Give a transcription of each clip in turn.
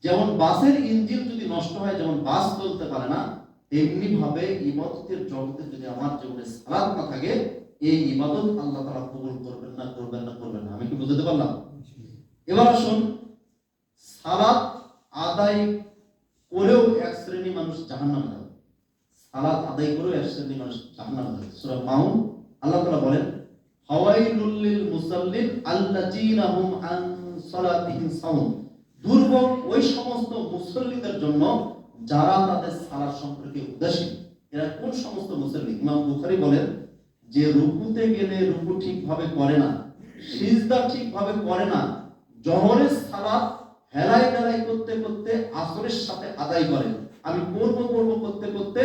যেমন বাসের ইঞ্জিন যদি নষ্ট হয়, যেমন বাস চলতে পারে না, তেমনি ভাবে ইবাদতের জগতে যদি আমার জীবনে সালাত না থাকে, এই ইবাদত আল্লাহ তাআলা কবুল করবেন না, করবেন না, করবেন না। আমি কি বুঝতে পারলাম? এবার আসুন, সালাত আদায় করেও এক শ্রেণী মানুষ জাহান্নামে যাবে। সালাত আদায় করেও এক শ্রেণী মানুষ জাহান্নামে যাবে। সূরা মাউন আল্লাহ তাআলা বলেন, ফাওয়াইলুল লিল মুসাল্লিন আল্লাযীনা হুম আন সালাতিহিম সাহুন। দুর্ভোগ ওই সমস্ত মুসল্লিদের জন্য যারা তাদের সালাত সম্পর্কে উদাসীন। এরা কোন সমস্ত মুসল্লি? ইমাম বুখারী বলেন যে রুকুতে গেলে রুকু ঠিকভাবে করে না, সিজদা ঠিকভাবে করে না, জোহরের সালাত হেলাই বেলাই করতে করতে আসরের সাথে আদায় করে, আমি করব করতে করতে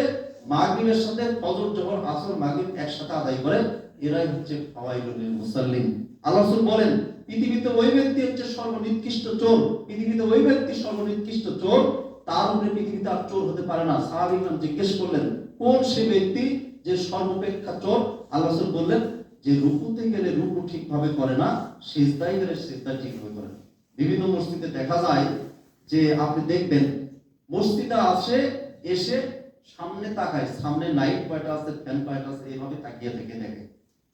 মাগরিবের সাথে ফজর জোহর আসর মাগরিব একসাথে আদায় করে, এরাই হচ্ছে ফাওয়াইলুল মুসাল্লিন। আল্লাহ রাসূল বলেন, পৃথিবীতে ওই ব্যক্তি হচ্ছে সর্বনিকৃষ্ট চোর। পৃথিবীতে ওই ব্যক্তি সর্বনিকৃষ্ট চোর, তার উপরে পৃথিবীতে আর চোর হতে পারে না। সাহাবী ইকরাম জিজ্ঞেস করলেন, কোন সে ব্যক্তি যে সর্বাপেক্ষা চোর? আল্লাহ রাসূল বললেন যে রুকুতে গেলে রুকু ঠিকভাবে করে না, সিজদায় গেলে সিজদা ঠিকভাবে করে না। বিভিন্ন মসজিদে দেখা যায় যে আপনি দেখবেন মসজিদে আসে, এসে সামনে তাকায়, সামনে লাইট কয়টা আছে, ফ্যান কয়টা আছে, এইভাবে তাকিয়ে থেকে দেখে।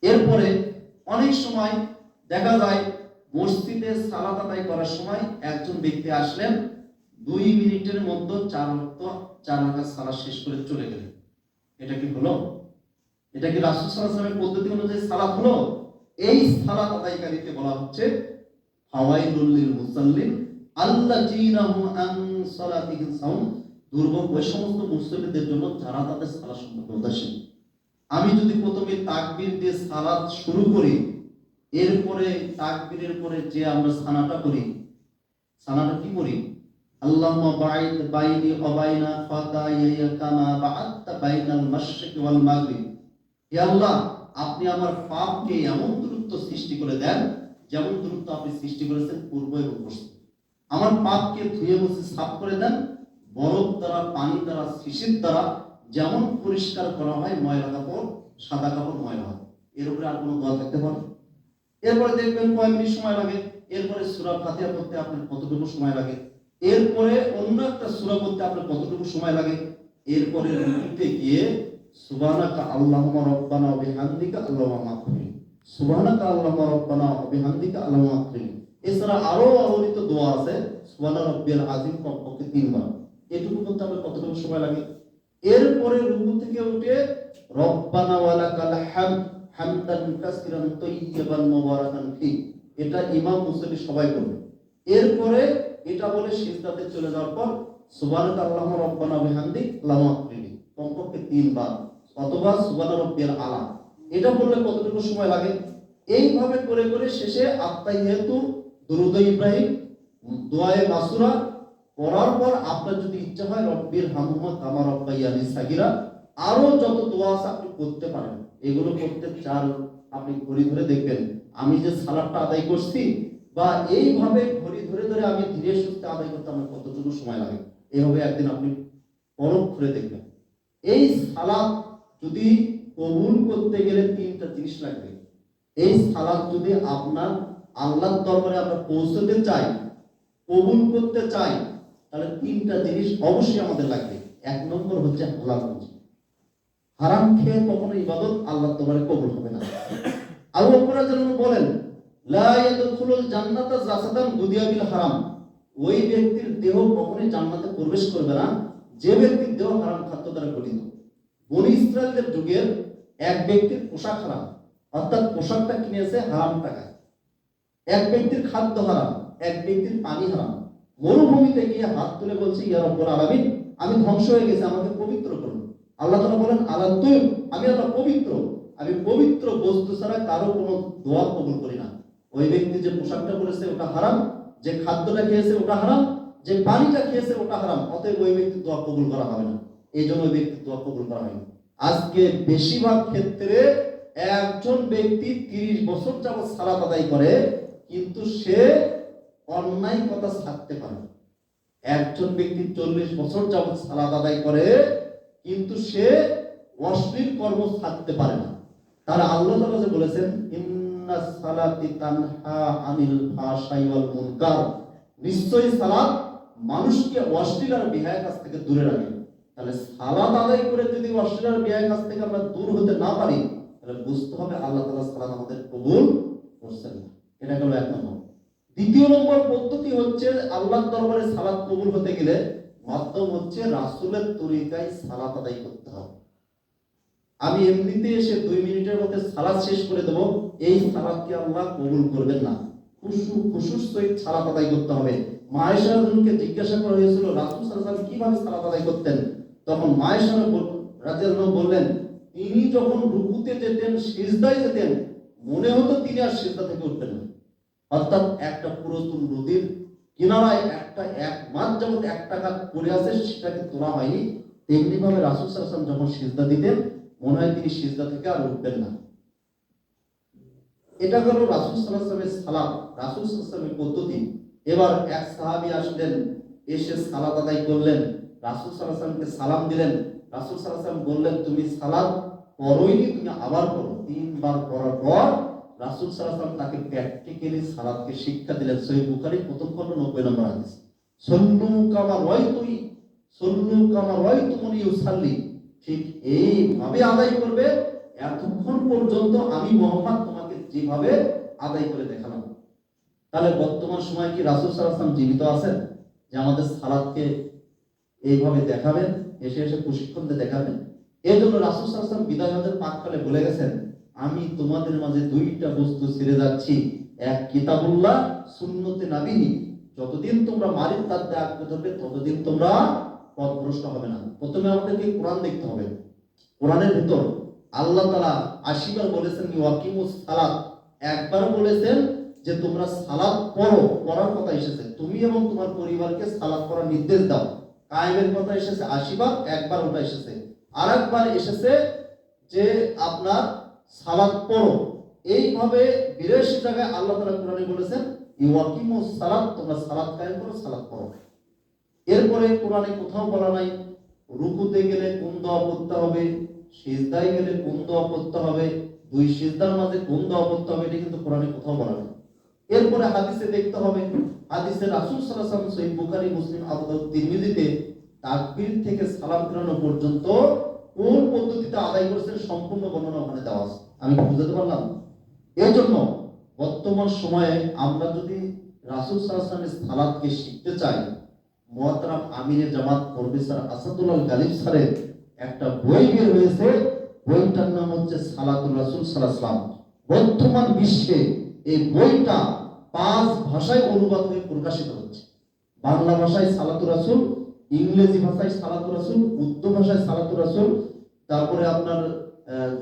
এরপরে অনেক সময় দেখা যায় মসজিদে সালাত আদায় করার সময় একজন ব্যক্তি আসলেন, 2 মিনিটের মধ্যে 4 রাকাত সালাত শেষ করে চলে গেলেন। এটা কি হলো? এটা কি রাসূল সাল্লাল্লাহু আলাইহি ওয়াসাল্লামের পদ্ধতি অনুযায়ী সালাত হলো? এই সালাত আদায়কারীকে বলা হচ্ছে ফাওয়াইলুল লিল মুসাল্লিন আল্লাযীনা হুম আন সালাতিহিম সাহুন। দুর্ভোগ ওই সমস্ত মুসল্লিদের জন্য যারা তাদের সালাত সম্পর্কে উদাসীন। আমি যদি প্রথমে তাকবীর দিয়ে সালাত শুরু করি, এরপরে তাকবীরের পরে যে আমরা সানাটা করি, সানাটা কি করি? আল্লাহুম্মা বাঈদ বাইনি ওয়া বাইনা খাতায়ায়া কামা বা'আদতা বাইনাল মাশরিকি ওয়াল মাগরিব। হে আল্লাহ, আপনি আমার পাপকে এমন দূরত্ব সৃষ্টি করে দেন যেমন দূরত্ব আপনি সৃষ্টি করেছেন পূর্ব এবং পশ্চিম। আমার পাপকে ধুয়ে মুছে সাফ করে দেন বরফ দ্বারা, পানি দ্বারা, শিশির দ্বারা যেমন পরিষ্কার করা হয় ময়লা কাপড়, সাদা কাপড় ময়লা হয়। এর উপরে আর কোনো দোয়া থাকতে পারে? এরপরে দেখবেন কয় মিনিট সময় লাগে। এরপরে সূরা ফাতিহা পড়তে আপনার কতটুকু সময় লাগে। এরপরে অন্য একটা সূরা পড়তে আপনার কতটুকু সময় লাগে। এরপরে রুকুতে গিয়ে সুবহানাকা আল্লাহুম্মা রাব্বানা ওয়া বিহামদিকা আল্লাহুম্মা মাগফিরলি, সুবহানাকা আল্লাহুম্মা রাব্বানা ওয়া বিহামদিকা আল্লাহুম্মা মাগফিরলি। এছাড়া আরো অগণিত দোয়া আছে, সুবহানা রাব্বিয়াল আযীম কমপক্ষে 3 বার। এটুকু করতে আপনার কতটুকু সময় লাগে। এরপরে রুকু থেকে উঠে রব্বানা ওয়া লাকাল হামদ হামদান কাসিরান তাইয়্যিবান মুবারাকান ফি, এটা ইমাম মুসল্লি সবাই করবে। এরপরে এটা বলে সিজদাতে চলে যাওয়ার পর সুবহানাকা আল্লাহুম্মা রাব্বানা ওয়া বিহামদিক আল্লাহুম্মা মাগফিরলি কমপক্ষে 3 বার, অথবা সুবহানা রাব্বিয়াল আলা। এটা বললে কতটুকু সময় লাগে। এইভাবে করে করে শেষে আত্তাহিয়াতু, দুরূদ ইব্রাহিম, দোয়ায়ে মাসুরা পড়ার পর আপনার যদি ইচ্ছা হয় রব্বির হামহুমা কামা রাব্বায়ানি সাগীরা, আরো যত দোয়া আছে আপনি করতে পারেন। এগুলো করতে চার আপনি ঘড়ি ধরে দেখবেন আমি যে সালাতটা আদায় করছি, বা এইভাবে ঘড়ি ধরে ধরে আমি ধীরে সুস্থে আদায় করতে আমার কতটুকু সময় লাগে। এইভাবে একদিন আপনি পরখ করে দেখবেন। এই সালাত যদি কবুল করতে গেলে 3টা জিনিস লাগবে। এই সালাত যদি আপনার আল্লাহর দরবারে আমরা পৌঁছতে চাই, কবুল করতে চাই, তাহলে 3টা জিনিস অবশ্যই আমাদের লাগবে। 1 নম্বর হচ্ছে হালাল রুজি। হারাম খেয়ে কখনো ইবাদত আল্লাহর দরবারে কবুল হবে না। আবু বকর রাদিয়াল্লাহু আনহু বলেন, লা ইয়াদখুলুল জান্নাতা জাসাদান গুদিয়া বিল হারাম। ওই ব্যক্তির দেহ কখনোই জান্নাতে প্রবেশ করবে না যে ব্যক্তির দেহ হারাম খাদ্য দ্বারা গঠিত। বনী ইসরায়েলের যুগের এক ব্যক্তির পোশাক হারাম, অর্থাৎ পোশাকটা কিনেছে হারাম টাকায়। এক ব্যক্তির খাদ্য হারাম, এক ব্যক্তির পানি হারাম। মরুভূমিতে গিয়ে হাত তুলে বলছে, ইয়া রব্বুল আলামিন, আমি ধ্বংস হয়ে গেছি, আমাকে পবিত্র করুন। আল্লাহ তাআলা বলেন, আলাতুম, আমি আল্লাহ পবিত্র, আমি পবিত্র বস্তু ছাড়া কারো কোনো দোয়া কবুল করি না। ওই ব্যক্তি যে পোশাকটা পরেছে ওটা হারাম, যে খাদ্যটা খেয়েছে ওটা হারাম, যে পানিটা খেয়েছে ওটা হারাম, অতএব ওই ব্যক্তির দোয়া কবুল করা হবে না। এই জন্য ওই ব্যক্তির দোয়া কবুল করা হয় না। আজকে বেশিরভাগ ক্ষেত্রে একজন ব্যক্তি 30 বছর যাবত সালাত আদায় করে, কিন্তু সে অন্যায় কথা ছাড়তে পারে না। একজন ব্যক্তি 40 বছর যাবত সালাত আদায় করে, কিন্তু সে অশ্লীল কর্ম ছাড়তে পারে না। তার আল্লাহ তাআলা যে বলেছেন, ইন্নাস সালাতি তানহা আনিল ফাহশাই ওয়াল মুনকার, নিশ্চয়ই সালাত মানুষকে অশ্লীল আর বেহায়ার কাছ থেকে দূরে রাখে। তাহলে সালাত আদায় করে যদি অশ্লীল আর বেহায়ার কাছ থেকে আমরা দূর হতে না পারি, তাহলে বুঝতে হবে আল্লাহ তাআলা সালাত আমাদের কবুল করছেন না। এটা গেল এক নম্বর। দ্বিতীয় নম্বর পদ্ধতি হচ্ছে আল্লাহর দরবারে সালাত কবুল হতে গেলে মাধ্যম হচ্ছে রাসূলের তরিকায় সালাত আদায় করতে হবে। আমি এমনিতে এসে 2 মিনিটের মধ্যে সালাত শেষ করে দেব, এই সালাতকে আল্লাহ কবুল করবেন না। খুশুর সহিত সালাত আদায় করতে হবে। মা আয়েশা রাদিয়াল্লাহু জিজ্ঞাসা করা হয়েছিল রাসূল সাল্লাল্লাহু আলাইহি ওয়াসাল্লাম কিভাবে সালাত আদায় করতেন, তখন মা আয়েশা রাদিয়াল্লাহু বললেন, তিনি যখন রুকুতে যেতেন, সিজদায় যেতেন, মনে হতো তিনি আর সিজদা থেকে উঠবেন না। অর্থাৎ একটা পুরাতন নদীর কিনারায় এক মাস যাবত একটা কাজ পড়ে আছে, সেটাকে তোলা হয়নি। তেমনি ভাবে রাসূল সাল্লাল্লাহু আলাইহি ওয়াসাল্লাম যখন সিজদা দিতেন, মনে হয় তিনি সিজদা থেকে আর উঠবেন না। এটা হলো রাসূল সাল্লাল্লাহু আলাইহি ওয়াসাল্লামের সালাত, রাসূল সাল্লাল্লাহু আলাইহি ওয়াসাল্লামের পদ্ধতি। এবার এক সাহাবী আসলেন, এসে সালাত আদায় করলেন, রাসূল সাল্লাল্লাহু আলাইহি ওয়াসাল্লামকে সালাম দিলেন। রাসূল সাল্লাল্লাহু আলাইহি ওয়াসাল্লাম বললেন, তুমি সালাত পড়োইনি, তুমি আবার পড়ো। 3 বার পড়ার পর রাসূল সাল্লাল্লাহু আলাইহি ওয়াসাল্লাম তাকে প্র্যাকটিক্যালি সালাতকে শিক্ষা দিলেন। সহিহ বুখারী প্রথম খণ্ড 90 নম্বর হাদিস। সল্লু কামা রাআইতুমুনি ইউসাল্লি, ঠিক এইভাবে আদায় করবে এতক্ষণ পর্যন্ত আমি মুহাম্মদ তোমাকে যেভাবে আদায় করে দেখালাম। তাহলে বর্তমান সময় কি রাসূল সাল্লাল্লাহু আলাইহি ওয়াসাল্লাম জীবিত আছেন যে আমাদের সালাতকে এইভাবে দেখাবেন, এসে এসে প্রশিক্ষণ দিয়ে দেখাবেন? এই জন্য রাসূল সাল্লাল্লাহু আলাইহি ওয়াসাল্লাম বিদায় হজের পাককালে বলে গেছেন, আমি তোমাদের মাঝে 2টা বস্তু ছেড়ে যাচ্ছি, এক কিতাবুল্লাহ, সুন্নতে নবী। যতদিন তোমরা মারিদ তাতে আঁকড়ে ধরবে ততদিন তোমরা পথভ্রষ্ট হবে না। প্রথমে আমাদেরকে কোরআন দেখতে হবে। কোরআনের ভিতর আল্লাহ তাআলা 80 বার বলেছেন ওয়াকিমুস সালাত, একবার বলেছেন যে তোমরা সালাত পড়ো, পড়ার কথা এসেছে। তুমি এবং তোমার পরিবারকে সালাত পড়ার নির্দেশ দাও। কায়েমের কথা এসেছে 80 বার, একবার ওটা এসেছে। আরেকবার এসেছে যে আপনার সালাত পড়ো। এইভাবে 82 জায়গায় আল্লাহ তাআলা কোরআনে বলেছেন ওয়াকিমুস সালাত, তোমরা সালাত কায়েম করো, সালাত পড়ো। এরপরে কোরআনে কোথাও বলা নাই রুকুতে গেলে কোন দোয়া পড়তে হবে, সিজদায় গেলে কোন দোয়া পড়তে হবে, 2 সিজদার মাঝে কোন দোয়া পড়তে হবে, এটা কিন্তু কোরআনে কোথাও বলা নেই। এরপরে হাদিসে দেখতে হবে, হাদিসে রাসূল সাল্লাল্লাহু আলাইহি ওয়াসাল্লাম সহিহ বুখারী, মুসলিম, আবু দাউদ, তিরমিজিতে তাকবীর থেকে সালাম ফেরানো পর্যন্ত কোন পদ্ধতিতে আদায় করেছেন সম্পূর্ণ বর্ণনা ওখানে দেওয়া আছে। আমি বুঝাতে পারলাম? এই জন্য বর্তমান সময়ে আমরা যদি রাসূল সাল্লাল্লাহু আলাইহি ওয়াসাল্লামের সালাতকে শিখতে চাই, মুহতারাম আমিরে জামাত প্রফেসর আসাদুল্লাহ গালিব স্যারের একটা বই বের হয়েছে, বইটার নাম হচ্ছে সালাতুর রাসূল সাল্লাল্লাহু আলাইহি ওয়াসাল্লাম। বর্তমান বিশ্বে এই বইটা 5 ভাষায় অনুবাদ হয়ে প্রকাশিত হচ্ছে। বাংলা ভাষায় সালাতুর রাসূল, ইংরেজি ভাষায় সালাতুর রাসূল, উর্দু ভাষায় সালাতুর রাসূল, তারপরে আপনার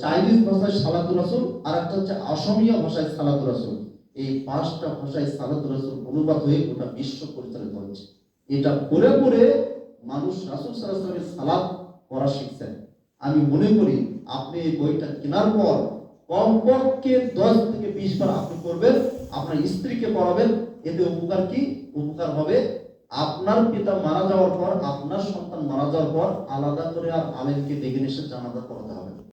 চাইনিজ ভাষায় সালাতুর রাসূল, আর একটা হচ্ছে অসমীয়া ভাষায় সালাতুর রাসূল। এই 5টা ভাষায় সালাতুর রাসূল অনুবাদ হয়ে গোটা বিশ্ব পরিচালিত হচ্ছে। এটা পড়ে পড়ে মানুষ রাসূল সাল্লাল্লাহু আলাইহি ওয়াসাল্লামের সালাত পড়া শিখছেন। আমি মনে করি আপনি এই বইটা কেনার পর কমপক্ষে 10 থেকে 20 বার আপনি পড়বেন, আপনার স্ত্রীকে পড়াবেন। এতে উপকার কি? উপকার হবে আপনার পিতা মারা যাওয়ার পর, আপনার সন্তান মারা যাওয়ার পর আলাদা করে আর আলেমকে ডেকে এসে জানাজা পড়াতে হবে।